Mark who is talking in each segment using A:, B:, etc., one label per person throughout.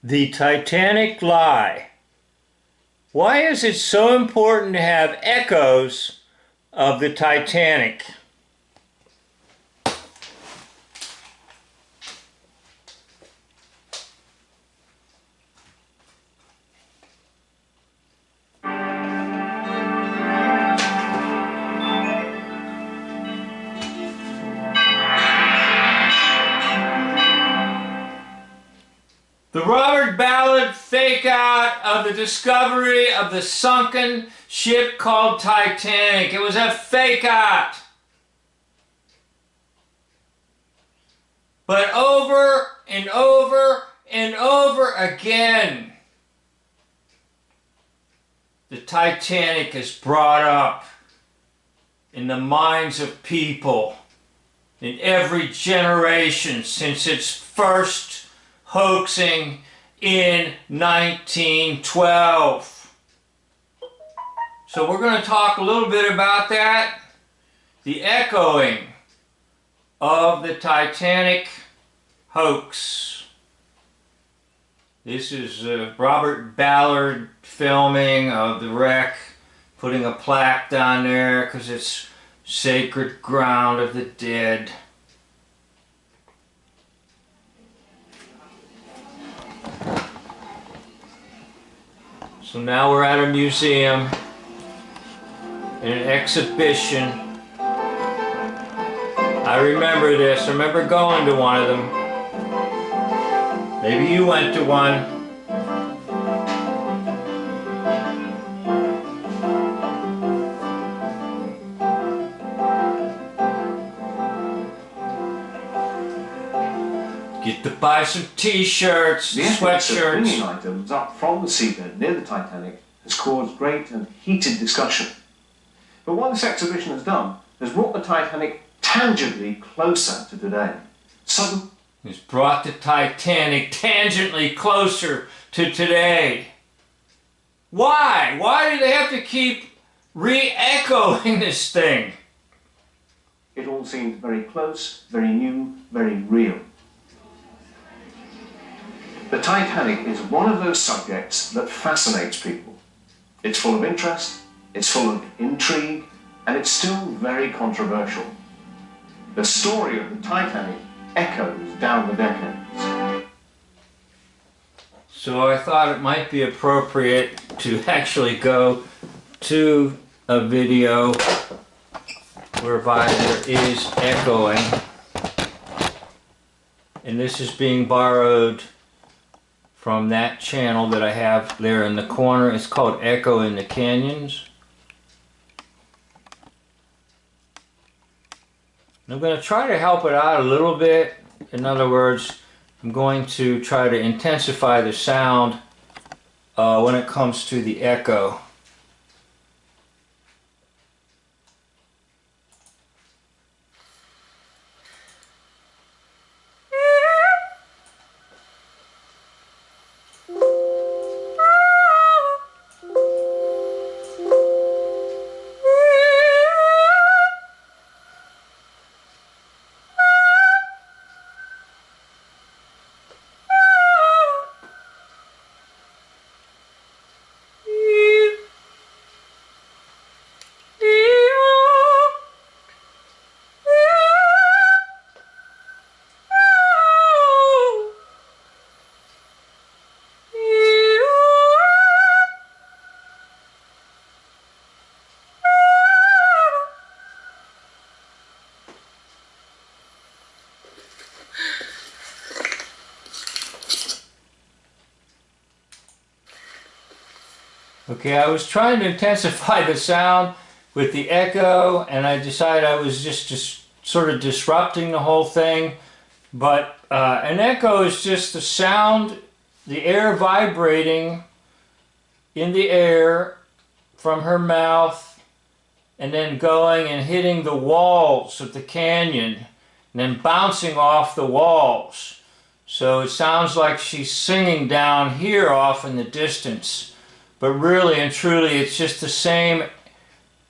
A: The Titanic Lie. Why is it so important to have echoes of the Titanic? The Robert Ballard fake-out of the discovery of the sunken ship called Titanic. It was a fake-out. But over and over and over again, the Titanic is brought up in the minds of people in every generation since its first hoaxing in 1912. So we're going to talk a little bit about that, the echoing of the Titanic hoax. This is Robert Ballard filming of the wreck, putting a plaque down there because it's sacred ground of the dead. So now we're at a museum in an exhibition. I remember this. I remember going to one of them. Maybe you went to one. Get to buy some t-shirts, sweatshirts.
B: Bringing items up from the seabed near the Titanic has caused great and heated discussion. But what this exhibition has done has brought the Titanic tangibly closer to today.
A: It's brought the Titanic tangentially closer to today. Why? Why do they have to keep re-echoing this thing?
B: It all seems very close, very new, very real. The Titanic is one of those subjects that fascinates people. It's full of interest, it's full of intrigue, and it's still very controversial. The story of the Titanic echoes down the decades.
A: So I thought it might be appropriate to actually go to a video whereby there is echoing. And this is being borrowed from that channel that I have there in the corner. It's called Echo in the Canyons. And I'm going to try to help it out a little bit. In other words, I'm going to try to intensify the sound when it comes to the echo. Okay, I was trying to intensify the sound with the echo, and I decided I was just sort of disrupting the whole thing. But an echo is just the sound, the air vibrating in the air from her mouth, and then going and hitting the walls of the canyon, and then bouncing off the walls. So it sounds like she's singing down here off in the distance. But really and truly, it's just the same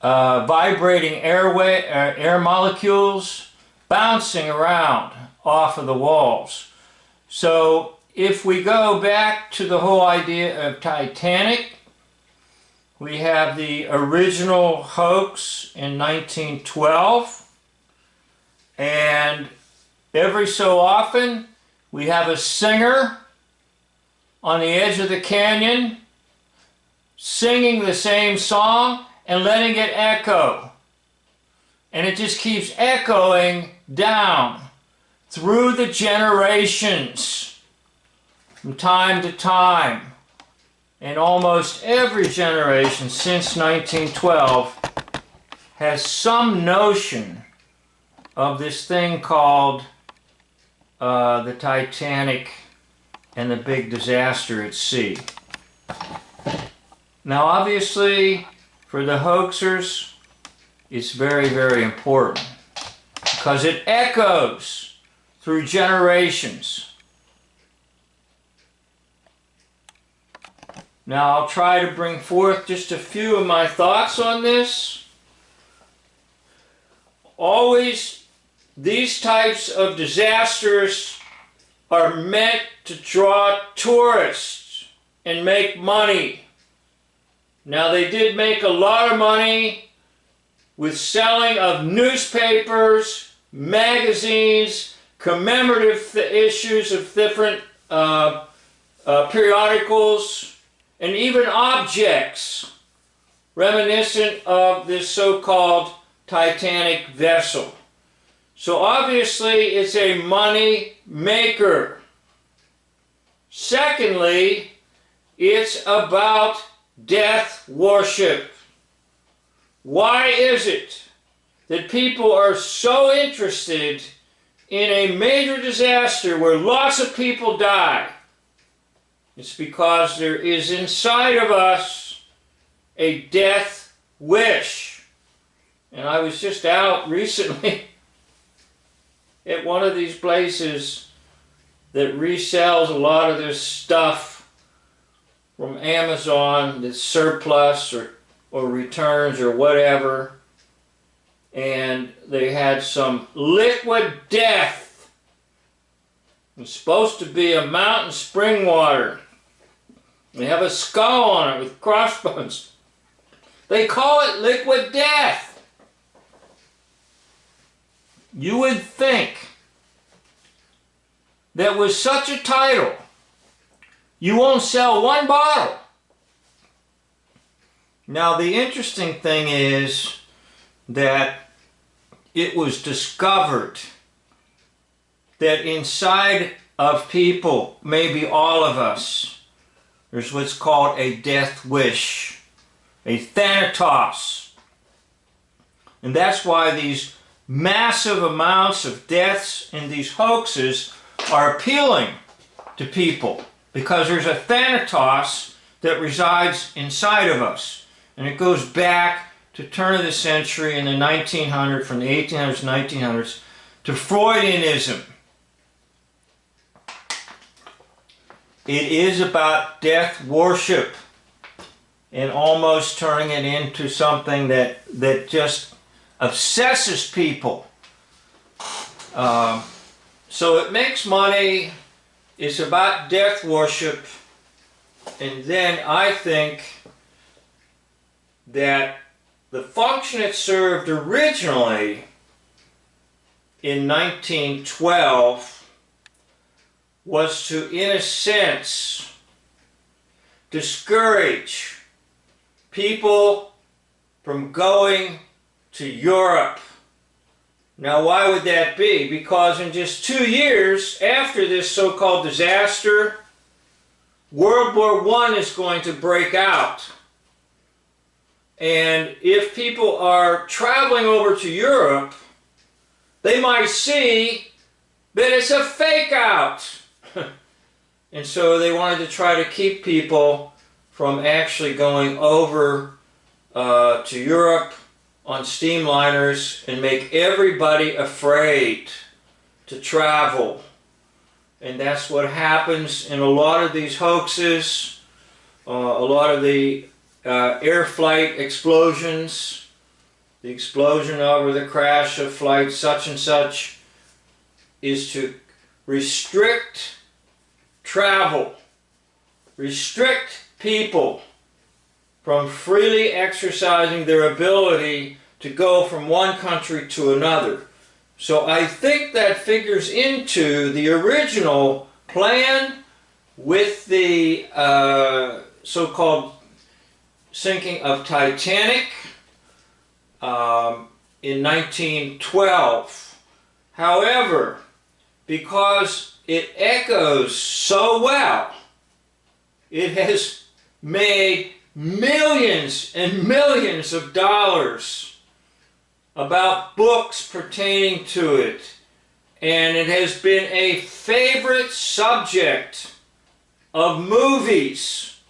A: vibrating air molecules bouncing around off of the walls. So if we go back to the whole idea of Titanic, we have the original hoax in 1912, and every so often we have a singer on the edge of the canyon singing the same song and letting it echo. And it just keeps echoing down through the generations from time to time. And almost every generation since 1912 has some notion of this thing called the Titanic and the big disaster at sea. Now obviously for the hoaxers it's very, very important because it echoes through generations. Now I'll try to bring forth just a few of my thoughts on this. Always, these types of disasters are meant to draw tourists and make money. Now they did make a lot of money with selling of newspapers, magazines, commemorative issues of different periodicals, and even objects reminiscent of this so-called Titanic vessel. So obviously it's a money maker. Secondly, it's about death worship. Why is it that people are so interested in a major disaster where lots of people die? It's because there is inside of us a death wish. And I was just out recently at one of these places that resells a lot of this stuff from Amazon that's surplus or returns or whatever. And they had some liquid death. It's supposed to be a mountain spring water. They have a skull on it with crossbones. They call it liquid death. You would think that with such a title, you won't sell one bottle. Now the interesting thing is that it was discovered that inside of people, maybe all of us, there's what's called a death wish, a thanatos. And that's why these massive amounts of deaths in these hoaxes are appealing to people, because there's a thanatos that resides inside of us. And it goes back to turn of the century in the 1900s, from the 1800s, 1900s, to Freudianism. It is about death worship and almost turning it into something that just obsesses people. So it makes money, it's about death worship, and then I think that the function it served originally in 1912 was to, in a sense, discourage people from going to Europe. Now, why would that be? Because in just 2 years after this so-called disaster, World War I is going to break out. And if people are traveling over to Europe, they might see that it's a fake out. And so they wanted to try to keep people from actually going over to Europe on steamliners and make everybody afraid to travel. And that's what happens in a lot of these hoaxes, a lot of the air flight explosions, the explosion over the crash of flight such and such, is to restrict travel, restrict people from freely exercising their ability to go from one country to another. So I think that figures into the original plan with the so-called sinking of Titanic in 1912. However, because it echoes so well, it has made millions and millions of dollars about books pertaining to it, and it has been a favorite subject of movies.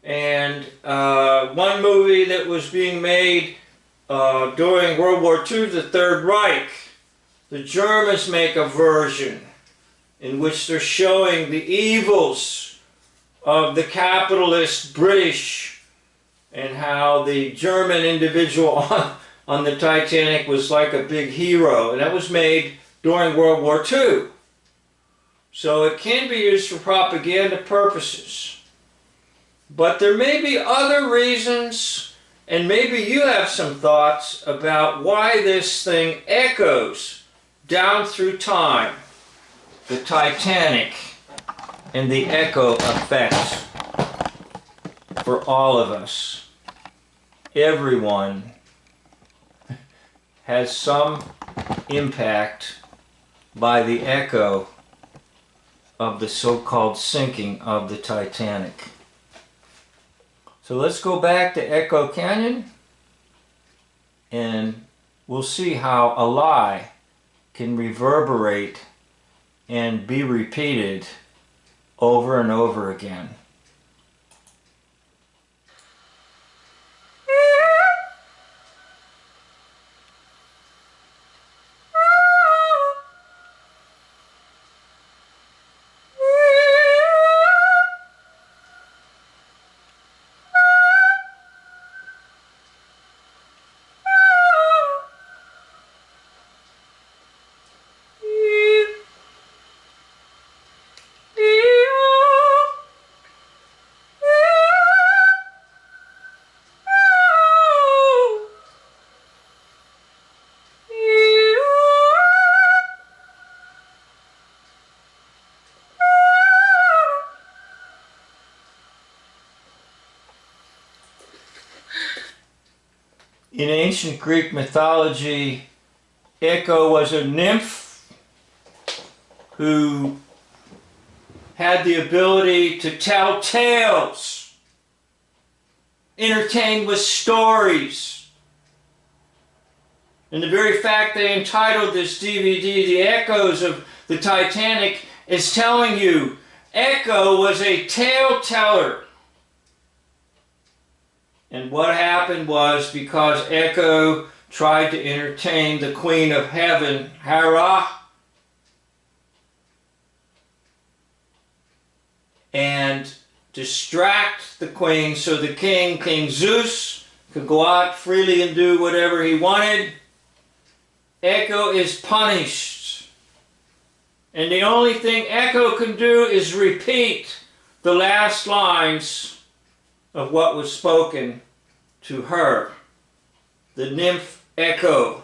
A: And one movie that was being made during World War II, the Third Reich, the Germans make a version in which they're showing the evils of the capitalist British and how the German individual on the Titanic was like a big hero. And that was made during World War II. So it can be used for propaganda purposes. But there may be other reasons, and maybe you have some thoughts about why this thing echoes down through time. The Titanic and the echo effect for all of us. Everyone has some impact by the echo of the so-called sinking of the Titanic. So let's go back to Echo Canyon and we'll see how a lie can reverberate and be repeated over and over again. In ancient Greek mythology, Echo was a nymph who had the ability to tell tales, entertain with stories. And the very fact they entitled this DVD, The Echoes of the Titanic, is telling you Echo was a tale teller. And what happened was, because Echo tried to entertain the Queen of Heaven, Hera, and distract the Queen so the King Zeus, could go out freely and do whatever he wanted, Echo is punished. And the only thing Echo can do is repeat the last lines of what was spoken to her, the nymph Echo.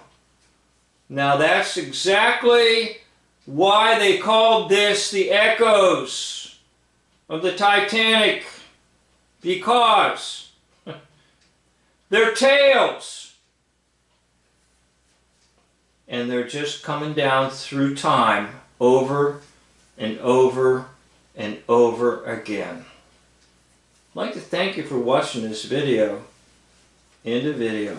A: Now that's exactly why they called this the Echoes of the Titanic, because they're tales, and they're just coming down through time over and over and over again. I'd like to thank you for watching this video. End of video.